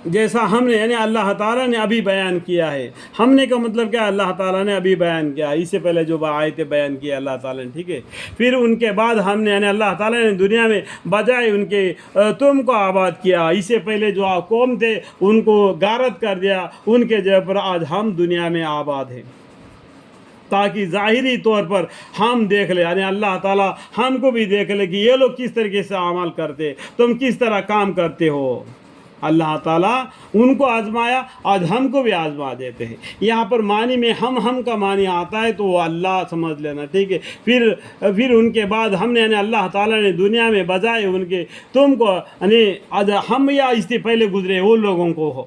جیسا ہم نے یعنی اللہ تعالیٰ نے ابھی بیان کیا ہے. ہم نے کا مطلب کیا؟ اللہ تعالیٰ نے ابھی بیان کیا، اس سے پہلے جو آیتیں بیان کی اللہ تعالیٰ نے، ٹھیک ہے. پھر ان کے بعد ہم نے یعنی اللہ تعالیٰ نے دنیا میں بجائے ان کے تم کو آباد کیا. اس سے پہلے جو قوم تھے ان کو غارت کر دیا، ان کے جگہ پر آج ہم دنیا میں آباد ہیں، تاکہ ظاہری طور پر ہم دیکھ لیں، یعنی اللہ تعالیٰ ہم کو بھی دیکھ لے کہ یہ لوگ کس طریقے سے عمل کرتے، تم کس طرح کام کرتے ہو. اللہ تعالیٰ ان کو آزمایا، آج ہم کو بھی آزما دیتے ہیں. یہاں پر معنی میں ہم کا معنی آتا ہے تو وہ اللہ سمجھ لینا، ٹھیک ہے. پھر ان کے بعد ہم نے یعنی اللہ تعالیٰ نے دنیا میں بجائے ان کے تم کو یعنی آج ہم یا اس سے پہلے گزرے وہ لوگوں کو ہو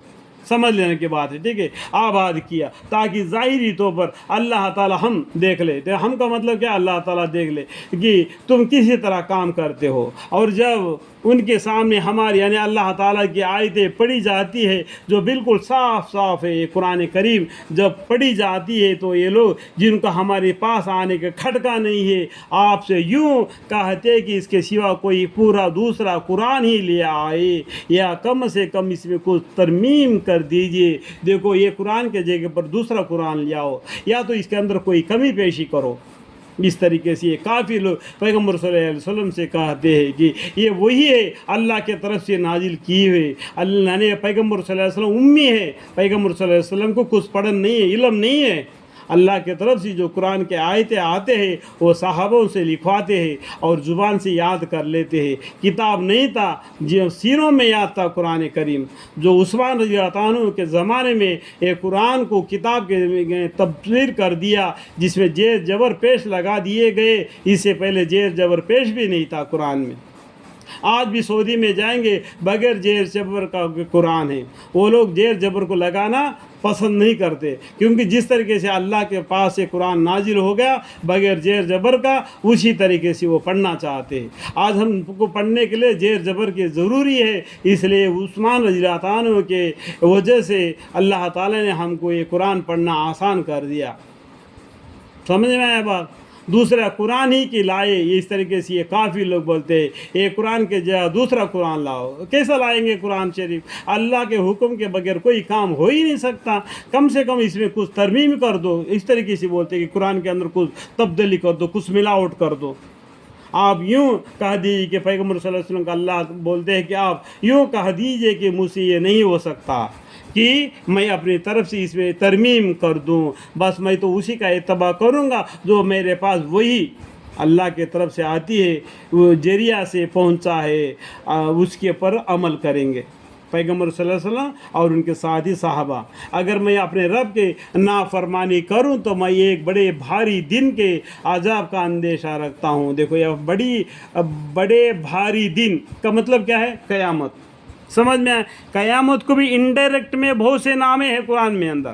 سمجھ لینے کی بات ہے، ٹھیک ہے، آباد کیا، تاکہ ظاہری طور پر اللہ تعالیٰ ہم دیکھ لے. تو ہم کا مطلب کیا؟ اللہ تعالیٰ دیکھ لے کہ تم کسی طرح کام کرتے ہو. اور جب ان کے سامنے ہماری یعنی اللہ تعالیٰ کی آیتیں پڑھی جاتی ہے جو بالکل صاف صاف ہے، یہ قرآن کریم جب پڑھی جاتی ہے تو یہ لوگ جن کا ہمارے پاس آنے کا کھٹکا نہیں ہے آپ سے یوں کہتے کہ اس کے سوا کوئی پورا دوسرا قرآن ہی لے آئے یا کم سے کم اس میں کچھ ترمیم کر دیجئے. دیکھو یہ قرآن کے جگہ پر دوسرا قرآن لے آؤ یا تو اس کے اندر کوئی کمی پیشی کرو. اس طریقے سے یہ کافی لوگ پیغمبر صلی اللہ علیہ وسلم سے کہتے ہیں کہ یہ وہی ہے اللہ کے طرف سے نازل کی ہوئی. اللہ نے پیغمبر صلی اللہ علیہ وسلم امی ہے، پیغمبر صلی اللہ علیہ وسلم کو کچھ پڑھن نہیں ہے، علم نہیں ہے. اللہ کے طرف سے جو قرآن کے آیتیں آتے ہیں وہ صحابوں سے لکھواتے ہیں اور زبان سے یاد کر لیتے ہیں. کتاب نہیں تھا، جو سینوں میں یاد تھا قرآن کریم. جو عثمان رضی اللہ عنہ کے زمانے میں ایک قرآن کو کتاب کے تبدیل کر دیا جس میں زیر زبر پیش لگا دیے گئے. اس سے پہلے زیر زبر پیش بھی نہیں تھا قرآن میں. آج بھی سعودی میں جائیں گے بغیر زیر زبر کا قرآن ہے. وہ لوگ زیر زبر کو لگانا پسند نہیں کرتے، کیونکہ جس طریقے سے اللہ کے پاس سے قرآن نازل ہو گیا بغیر زیر زبر کا اسی طریقے سے وہ پڑھنا چاہتے ہیں. آج ہم کو پڑھنے کے لیے زیر زبر کی ضروری ہے، اس لیے عثمان رضی اللہ عنہ کے وجہ سے اللہ تعالی نے ہم کو یہ قرآن پڑھنا آسان کر دیا. سمجھ میں آیا بات؟ دوسرا قرآن ہی کی لائے. اس طریقے سے یہ کافی لوگ بولتے ہیں یہ قرآن کے جگہ دوسرا قرآن لاؤ. کیسا لائیں گے قرآن شریف؟ اللہ کے حکم کے بغیر کوئی کام ہو ہی نہیں سکتا. کم سے کم اس میں کچھ ترمیم کر دو. اس طریقے سے بولتے ہیں کہ قرآن کے اندر کچھ تبدیلی کر دو، کچھ ملاوٹ کر دو. آپ یوں کہہ دیجیے کہ پیغمبر صلی اللہ علیہ وسلم کا اللہ بولتے ہیں کہ آپ یوں کہہ دیجیے کہ مجھ سے یہ نہیں ہو سکتا کہ میں اپنی طرف سے اس میں ترمیم کر دوں. بس میں تو اسی کا اتباع کروں گا جو میرے پاس وہی اللہ کے طرف سے آتی ہے، وہ ذریعہ سے پہنچا ہے، اس کے پر عمل کریں گے پیغمبر صلی اللہ علیہ وسلم اور ان کے ساتھی صحابہ. اگر میں اپنے رب کے نافرمانی کروں تو میں ایک بڑے بھاری دن کے عذاب کا اندیشہ رکھتا ہوں. دیکھو یہ بڑے بھاری دن کا مطلب کیا ہے؟ قیامت. سمجھ میں؟ قیامت کو بھی انڈائریکٹ میں بہت سے نامے ہیں قرآن میں اندر.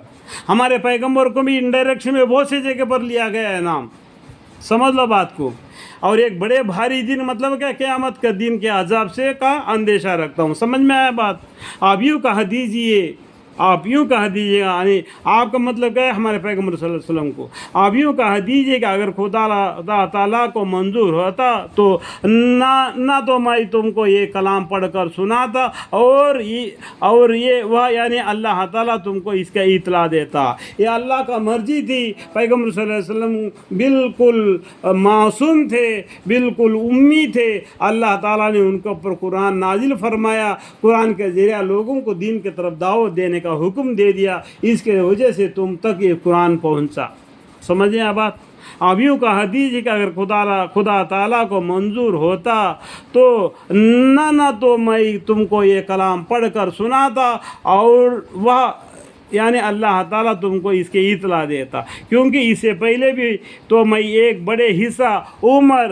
ہمارے پیغمبر کو بھی انڈائریکٹ میں بہت سے جگہ پر لیا گیا ہے نام. سمجھ لو بات کو. اور ایک بڑے بھاری دن مطلب کیا؟ قیامت کا دن کے عذاب سے کا اندیشہ رکھتا ہوں. سمجھ میں آیا بات؟ آپ یوں کہہ دیجئے، آپ یوں کہہ دیجیے گا، یعنی آپ کا مطلب کیا ہے؟ ہمارے پیغمبر صلی اللہ علیہ وسلم کو آپ یوں کہہ دیجیے کہ اگر خدا تعالیٰ کو منظور ہوتا تو نہ تو میں تم کو یہ کلام پڑھ کر سناتا اور یہ وہ یعنی اللہ تعالیٰ تم کو اس کا اطلاع دیتا. یہ اللہ کا مرضی تھی. پیغمبر صلی اللہ علیہ وسلم بالکل معصوم تھے، بالکل امی تھے. اللہ تعالیٰ نے ان کے اوپر قرآن نازل فرمایا، قرآن کے ذریعہ لوگوں کو دین کی طرف دعوت دینے کا حکم دے دیا. اس کے وجہ سے تم تک یہ قرآن پہنچا. سمجھیں آپ بات؟ آپ یوں کہہ دیجیے کہ اگر خدا تعالیٰ کو منظور ہوتا تو نہ تو میں تم کو یہ کلام پڑھ کر سناتا اور وہ یعنی اللہ تعالیٰ تم کو اس کے اطلاع دیتا، کیونکہ اس سے پہلے بھی تو میں ایک بڑے حصہ عمر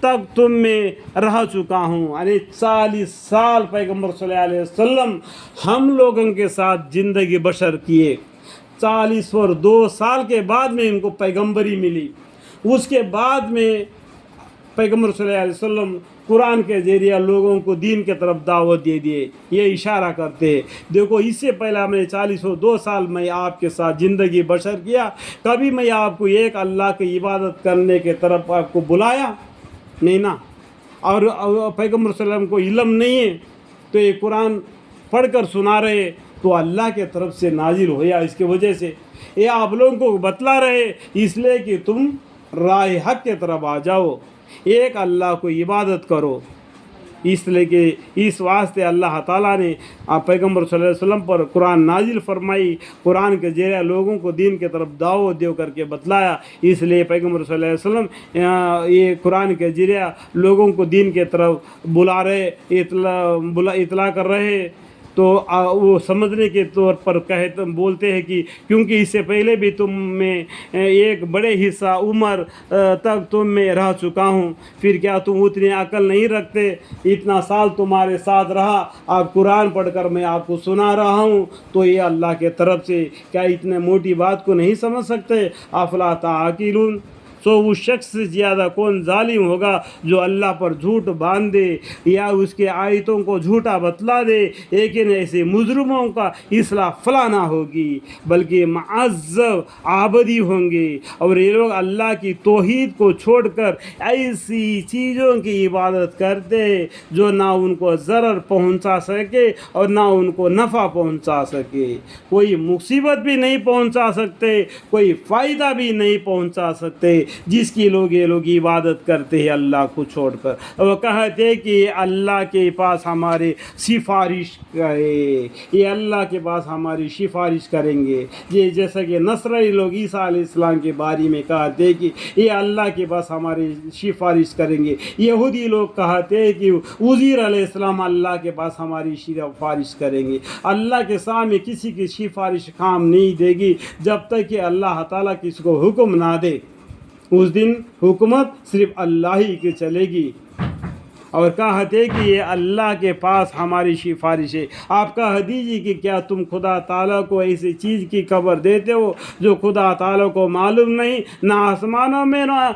تک تم میں رہ چکا ہوں. یعنی 40 سال پیغمبر صلی اللہ علیہ وسلم ہم لوگوں کے ساتھ زندگی بسر کیے. 40 اور 2 سال کے بعد میں ان کو پیغمبری ملی. اس کے بعد میں پیغمبر صلی اللہ علیہ وسلم قرآن کے ذریعہ لوگوں کو دین کے طرف دعوت دے دیے. یہ اشارہ کرتے ہیں. دیکھو اس سے پہلا میں 40 اور 2 سال میں آپ کے ساتھ زندگی بسر کیا. کبھی میں آپ کو ایک اللہ کی عبادت کرنے کے طرف آپ کو بلایا نہیں نا. اور پیغمبر صلی اللہ علیہ وسلم کو علم نہیں ہے تو یہ قرآن پڑھ کر سنا رہے تو اللہ کے طرف سے نازل ہویا اس کی وجہ سے یہ آپ لوگوں کو بتلا رہے اس لیے کہ تم راہ حق کے طرف آ جاؤ، ایک اللہ کو عبادت کرو۔ اس لیے کہ اس واسطے اللہ تعالیٰ نے پیغمبر صلی اللہ علیہ وسلم پر قرآن نازل فرمائی، قرآن کے ذریعے لوگوں کو دین کی طرف دعوت دے کر کے بتلایا۔ اس لیے پیغمبر صلی اللہ علیہ وسلم یہ قرآن کے ذریعے لوگوں کو دین کی طرف بلا رہے، اطلاع کر رہے، تو وہ سمجھنے کے طور پر بولتے ہیں کہ کیونکہ اس سے پہلے بھی تم میں ایک بڑے حصہ عمر تک تم میں رہ چکا ہوں، پھر کیا تم اتنی عقل نہیں رکھتے؟ اتنا سال تمہارے ساتھ رہا، آپ قرآن پڑھ کر میں آپ کو سنا رہا ہوں، تو یہ اللہ کے طرف سے کیا اتنے موٹی بات کو نہیں سمجھ سکتے؟ افلا تعقلون۔ سو اس شخص سے زیادہ کون ظالم ہوگا جو اللہ پر جھوٹ باندھے یا اس کے آیتوں کو جھوٹا بتلا دے، لیکن ایسے مجرموں کا اصلاح فلا نہ ہوگی بلکہ معذب عابدی ہوں گے، اور یہ لوگ اللہ کی توحید کو چھوڑ کر ایسی چیزوں کی عبادت کرتے جو نہ ان کو ضرر پہنچا سکے اور نہ ان کو نفع پہنچا سکے، کوئی مصیبت بھی نہیں پہنچا سکتے، کوئی فائدہ بھی نہیں پہنچا سکتے، جس کی یہ لوگ عبادت کرتے ہیں اللہ کو چھوڑ کر۔ وہ کہتے کہ اللہ کے پاس ہمارے سفارش کرے، یہ اللہ کے پاس ہماری سفارش کریں گے، یہ جیسا کہ نصرانی لوگ عیسیٰ علیہ السلام کے بارے میں کہتے کہ یہ اللہ کے پاس ہماری سفارش کریں گے، یہودی لوگ کہتے ہیں کہ عزیر علیہ السلام اللہ کے پاس ہماری سفارش کریں گے۔ اللہ کے سامنے کسی کی سفارش کام نہیں دے گی جب تک کہ اللہ تعالیٰ کسی کو حکم نہ دے، اس دن حکومت صرف اللہ ہی کی چلے گی۔ اور کہتے کہ یہ اللہ کے پاس ہماری سفارش ہے۔ آپ کہہ دیجیے کہ کیا تم خدا تعالیٰ کو ایسی چیز کی خبر دیتے ہو جو خدا تعالیٰ کو معلوم نہیں، نہ آسمانوں میں نہ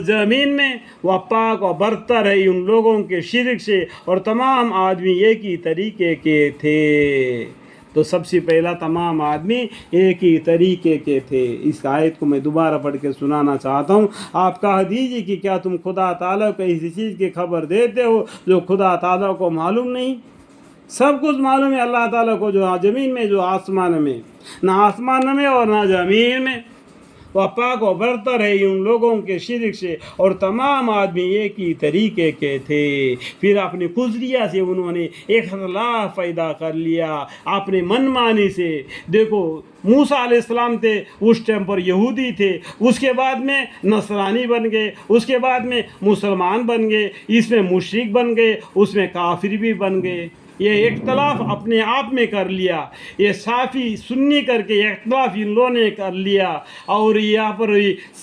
زمین میں؟ وہ پاک و برتر ہے ان لوگوں کے شرک سے، اور تمام آدمی ایک ہی طریقے کے تھے۔ تو سب سے پہلا تمام آدمی ایک ہی طریقے کے تھے۔ اس آیت کو میں دوبارہ پڑھ کے سنانا چاہتا ہوں۔ آپ کہہ دیجیے کہ کیا تم خدا تعالیٰ کو ایسی چیز کی خبر دیتے ہو جو خدا تعالیٰ کو معلوم نہیں؟ سب کچھ معلوم ہے اللہ تعالیٰ کو، جو زمین میں جو آسمان میں، نہ آسمان میں اور نہ زمین میں۔ وہ پاک و برتر ہے ان لوگوں کے شرک سے، اور تمام آدمی ایک ہی طریقے کے تھے۔ پھر اپنی خزریہ سے انہوں نے اختلاف پیدا کر لیا، اپنے من مانی سے۔ دیکھو موسیٰ علیہ السلام تھے، اس ٹائم پر یہودی تھے، اس کے بعد میں نصرانی بن گئے، اس کے بعد میں مسلمان بن گئے، اس میں مشرک بن گئے، اس میں کافر بھی بن گئے۔ یہ اختلاف اپنے آپ میں کر لیا، یہ صافی سنی کر کے اختلاف ان لوگوں نے کر لیا، اور یہاں پر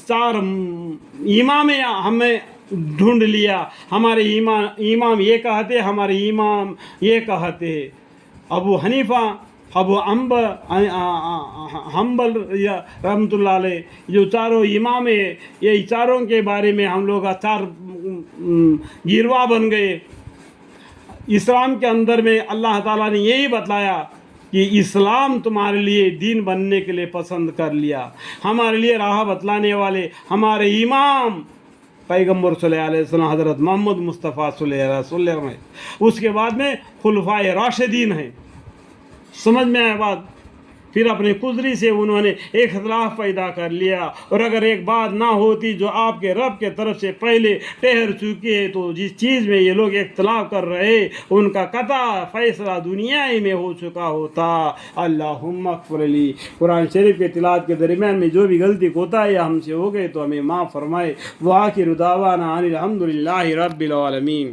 چار امام ہمیں ڈھونڈ لیا۔ ہمارے امام یہ کہتے، ہمارے امام یہ کہتے، ابو حنیفہ، ابو حنبل رحمۃ اللہ علیہ، جو چاروں امام ہیں، یہ چاروں کے بارے میں ہم لوگ چار گروہ بن گئے۔ اسلام کے اندر میں اللہ تعالیٰ نے یہی بتلایا کہ اسلام تمہارے لیے دین بننے کے لیے پسند کر لیا۔ ہمارے لیے راہ بتلانے والے ہمارے امام پیغمبر صلی اللہ علیہ وسلم حضرت محمد مصطفیٰ صلی اللہ علیہ وسلم ہے، اس کے بعد میں خلفائے راشدین ہیں۔ سمجھ میں آئے بات؟ پھر اپنی قدری سے انہوں نے ایک اختلاف پیدا کر لیا، اور اگر ایک بات نہ ہوتی جو آپ کے رب کے طرف سے پہلے ٹھہر چکی ہے، تو جس چیز میں یہ لوگ اختلاف کر رہے ان کا قطع فیصلہ دنیا ہی میں ہو چکا ہوتا۔ اللہم اغفر لی۔ قرآن شریف کے تلاوت کے درمیان میں جو بھی غلطی کوتاہی ہم سے ہو گئے تو ہمیں معاف فرمائے۔ وآخر دعوانا ان الحمد للہ رب العالمین۔